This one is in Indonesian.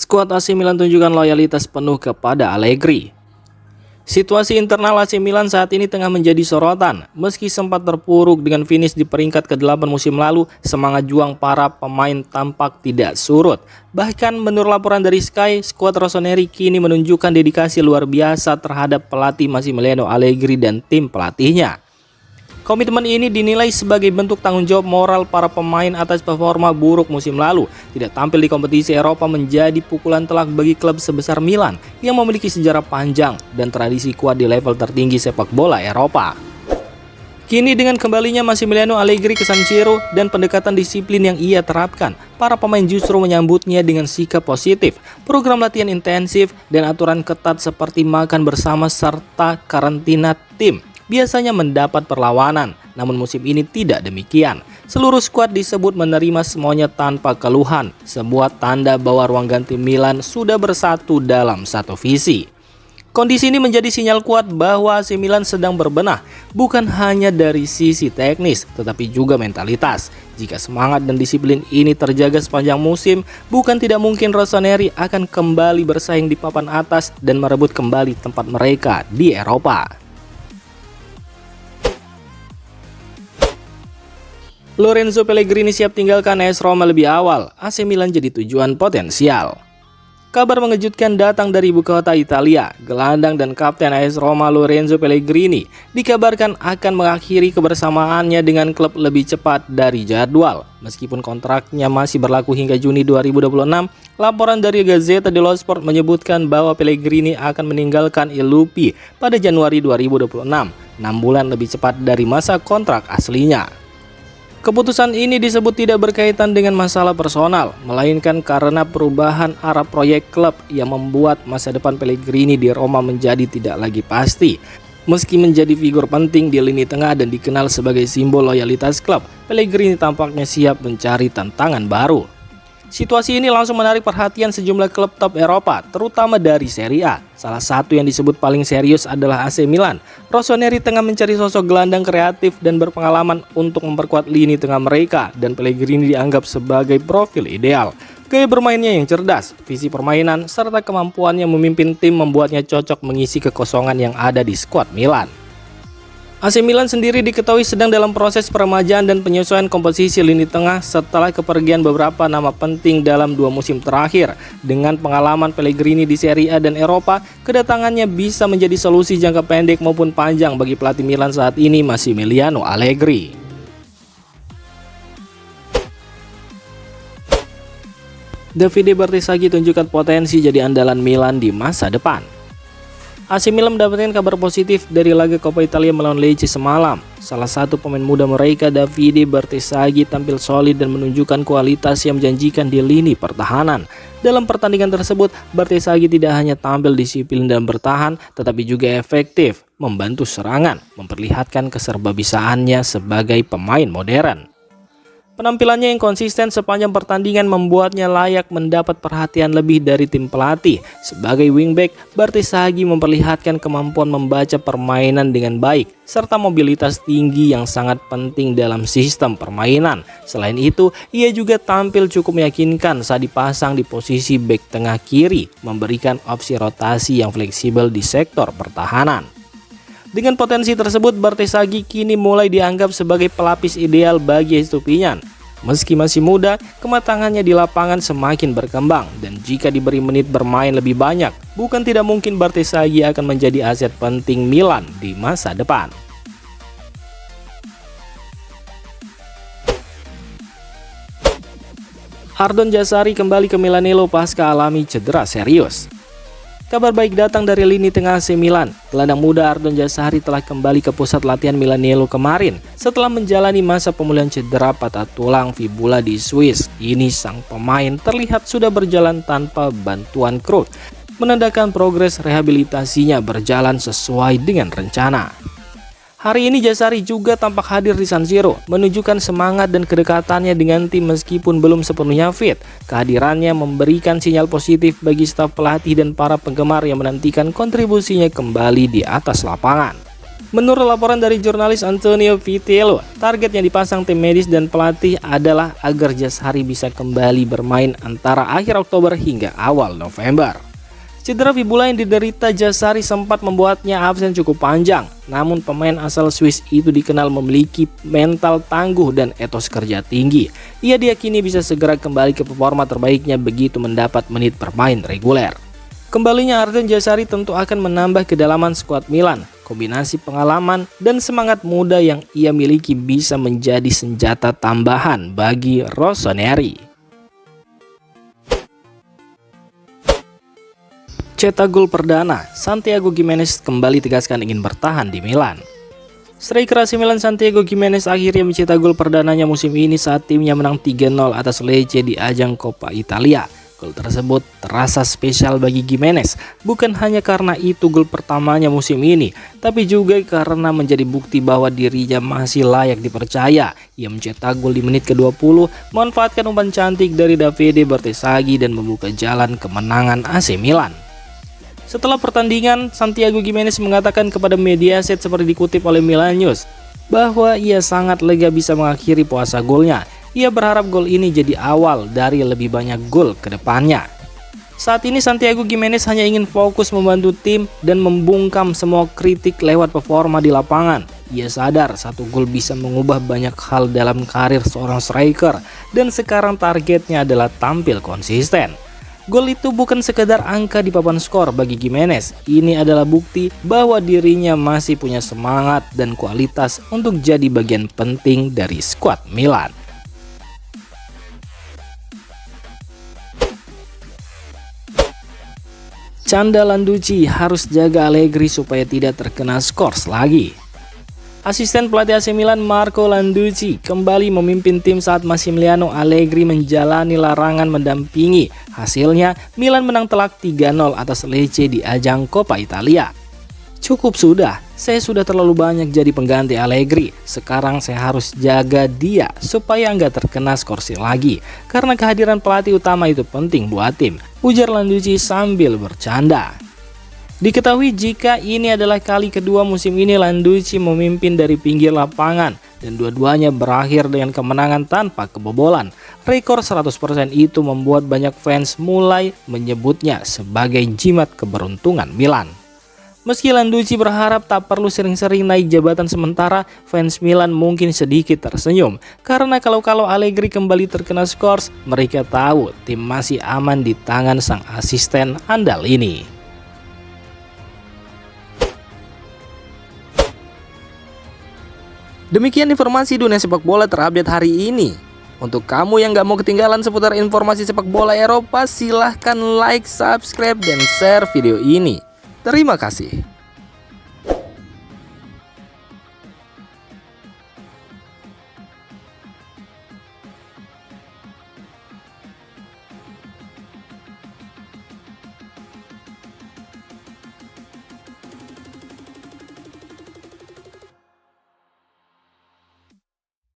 Skuad AC Milan tunjukkan loyalitas penuh kepada Allegri. Situasi internal AC Milan saat ini tengah menjadi sorotan. Meski sempat terpuruk dengan finish di peringkat ke-8 musim lalu, semangat juang para pemain tampak tidak surut. Bahkan menurut laporan dari Sky, skuad Rossoneri kini menunjukkan dedikasi luar biasa terhadap pelatih Massimiliano Allegri dan tim pelatihnya. Komitmen ini dinilai sebagai bentuk tanggung jawab moral para pemain atas performa buruk musim lalu. Tidak tampil di kompetisi Eropa menjadi pukulan telak bagi klub sebesar Milan yang memiliki sejarah panjang dan tradisi kuat di level tertinggi sepak bola Eropa. Kini dengan kembalinya Massimiliano Allegri ke San Siro dan pendekatan disiplin yang ia terapkan, para pemain justru menyambutnya dengan sikap positif. Program latihan intensif dan aturan ketat seperti makan bersama serta karantina tim biasanya mendapat perlawanan, namun musim ini tidak demikian. Seluruh skuad disebut menerima semuanya tanpa keluhan, sebuah tanda bahwa ruang ganti Milan sudah bersatu dalam satu visi. Kondisi ini menjadi sinyal kuat bahwa AC Milan sedang berbenah, bukan hanya dari sisi teknis, tetapi juga mentalitas. Jika semangat dan disiplin ini terjaga sepanjang musim, bukan tidak mungkin Rossoneri akan kembali bersaing di papan atas dan merebut kembali tempat mereka di Eropa. Lorenzo Pellegrini siap tinggalkan AS Roma lebih awal, AC Milan jadi tujuan potensial. Kabar mengejutkan datang dari ibu kota Italia. Gelandang dan kapten AS Roma Lorenzo Pellegrini dikabarkan akan mengakhiri kebersamaannya dengan klub lebih cepat dari jadwal. Meskipun kontraknya masih berlaku hingga Juni 2026, laporan dari Gazzetta dello Sport menyebutkan bahwa Pellegrini akan meninggalkan Il Lupi pada Januari 2026, 6 bulan lebih cepat dari masa kontrak aslinya. Keputusan ini disebut tidak berkaitan dengan masalah personal, melainkan karena perubahan arah proyek klub yang membuat masa depan Pellegrini di Roma menjadi tidak lagi pasti. Meski menjadi figur penting di lini tengah dan dikenal sebagai simbol loyalitas klub, Pellegrini tampaknya siap mencari tantangan baru. Situasi ini langsung menarik perhatian sejumlah klub top Eropa, terutama dari Serie A. Salah satu yang disebut paling serius adalah AC Milan. Rossoneri tengah mencari sosok gelandang kreatif dan berpengalaman untuk memperkuat lini tengah mereka, dan Pellegrini dianggap sebagai profil ideal. Gaya bermainnya yang cerdas, visi permainan, serta kemampuannya memimpin tim membuatnya cocok mengisi kekosongan yang ada di skuad Milan. AC Milan sendiri diketahui sedang dalam proses peremajaan dan penyesuaian komposisi lini tengah setelah kepergian beberapa nama penting dalam 2 musim terakhir. Dengan pengalaman Pellegrini di Serie A dan Eropa, kedatangannya bisa menjadi solusi jangka pendek maupun panjang bagi pelatih Milan saat ini, Massimiliano Allegri. Davide Bertesaghi tunjukkan potensi jadi andalan Milan di masa depan. AC Milan mendapatkan kabar positif dari laga Coppa Italia melawan Lecce semalam. Salah satu pemain muda mereka, Davide Bertesaghi, tampil solid dan menunjukkan kualitas yang menjanjikan di lini pertahanan. Dalam pertandingan tersebut, Bertesaghi tidak hanya tampil disiplin dan bertahan, tetapi juga efektif membantu serangan, memperlihatkan keserbabisaannya sebagai pemain modern. Penampilannya yang konsisten sepanjang pertandingan membuatnya layak mendapat perhatian lebih dari tim pelatih. Sebagai wingback, Bertesaghi memperlihatkan kemampuan membaca permainan dengan baik, serta mobilitas tinggi yang sangat penting dalam sistem permainan. Selain itu, ia juga tampil cukup meyakinkan saat dipasang di posisi bek tengah kiri, memberikan opsi rotasi yang fleksibel di sektor pertahanan. Dengan potensi tersebut, Bertesaghi kini mulai dianggap sebagai pelapis ideal bagi Estupiñán. Meski masih muda, kematangannya di lapangan semakin berkembang, dan jika diberi menit bermain lebih banyak, bukan tidak mungkin Bertesaghi akan menjadi aset penting Milan di masa depan. Ardon Jazari kembali ke Milanello pasca alami cedera serius. Kabar baik datang dari lini tengah AC Milan. Gelandang muda Ardon Jazari telah kembali ke pusat latihan Milanello kemarin setelah menjalani masa pemulihan cedera patah tulang fibula di Swiss. Ini sang pemain terlihat sudah berjalan tanpa bantuan kru, menandakan progres rehabilitasinya berjalan sesuai dengan rencana. Hari ini Jazari juga tampak hadir di San Siro, menunjukkan semangat dan kedekatannya dengan tim meskipun belum sepenuhnya fit. Kehadirannya memberikan sinyal positif bagi staf pelatih dan para penggemar yang menantikan kontribusinya kembali di atas lapangan. Menurut laporan dari jurnalis Antonio Vitello, target yang dipasang tim medis dan pelatih adalah agar Jazari bisa kembali bermain antara akhir Oktober hingga awal November. Cedera fibula yang diderita Jazari sempat membuatnya absen cukup panjang, namun pemain asal Swiss itu dikenal memiliki mental tangguh dan etos kerja tinggi. Ia diyakini bisa segera kembali ke performa terbaiknya begitu mendapat menit bermain reguler. Kembalinya Arden Jazari tentu akan menambah kedalaman skuad Milan. Kombinasi pengalaman dan semangat muda yang ia miliki bisa menjadi senjata tambahan bagi Rossoneri. Cetak gol perdana, Santiago Gimenez kembali tegaskan ingin bertahan di Milan. Striker AC Milan Santiago Gimenez akhirnya mencetak gol perdananya musim ini saat timnya menang 3-0 atas Lecce di ajang Coppa Italia. Gol tersebut terasa spesial bagi Gimenez, bukan hanya karena itu gol pertamanya musim ini, tapi juga karena menjadi bukti bahwa dirinya masih layak dipercaya. Ia mencetak gol di menit ke-20, memanfaatkan umpan cantik dari Davide Bertesaghi dan membuka jalan kemenangan AC Milan. Setelah pertandingan, Santiago Gimenez mengatakan kepada Mediaset seperti dikutip oleh Milan News, bahwa ia sangat lega bisa mengakhiri puasa golnya. Ia berharap gol ini jadi awal dari lebih banyak gol ke depannya. Saat ini Santiago Gimenez hanya ingin fokus membantu tim dan membungkam semua kritik lewat performa di lapangan. Ia sadar satu gol bisa mengubah banyak hal dalam karir seorang striker dan sekarang targetnya adalah tampil konsisten. Gol itu bukan sekedar angka di papan skor bagi Gimenez. Ini adalah bukti bahwa dirinya masih punya semangat dan kualitas untuk jadi bagian penting dari skuad Milan. Canda Landucci harus jaga Allegri supaya tidak terkena skors lagi. Asisten pelatih AC Milan Marco Landucci kembali memimpin tim saat Massimiliano Allegri menjalani larangan mendampingi. Hasilnya, Milan menang telak 3-0 atas Lecce di ajang Coppa Italia. Cukup sudah, saya sudah terlalu banyak jadi pengganti Allegri. Sekarang saya harus jaga dia supaya nggak terkena skorsing lagi. Karena kehadiran pelatih utama itu penting buat tim, ujar Landucci sambil bercanda. Diketahui jika ini adalah kali kedua musim ini Landucci memimpin dari pinggir lapangan dan dua-duanya berakhir dengan kemenangan tanpa kebobolan. Rekor 100% itu membuat banyak fans mulai menyebutnya sebagai jimat keberuntungan Milan. Meski Landucci berharap tak perlu sering-sering naik jabatan sementara, fans Milan mungkin sedikit tersenyum. Karena kalau Allegri kembali terkena skors, mereka tahu tim masih aman di tangan sang asisten andal ini. Demikian informasi dunia sepak bola terupdate hari ini. Untuk kamu yang gak mau ketinggalan seputar informasi sepak bola Eropa, silahkan like, subscribe, dan share video ini. Terima kasih.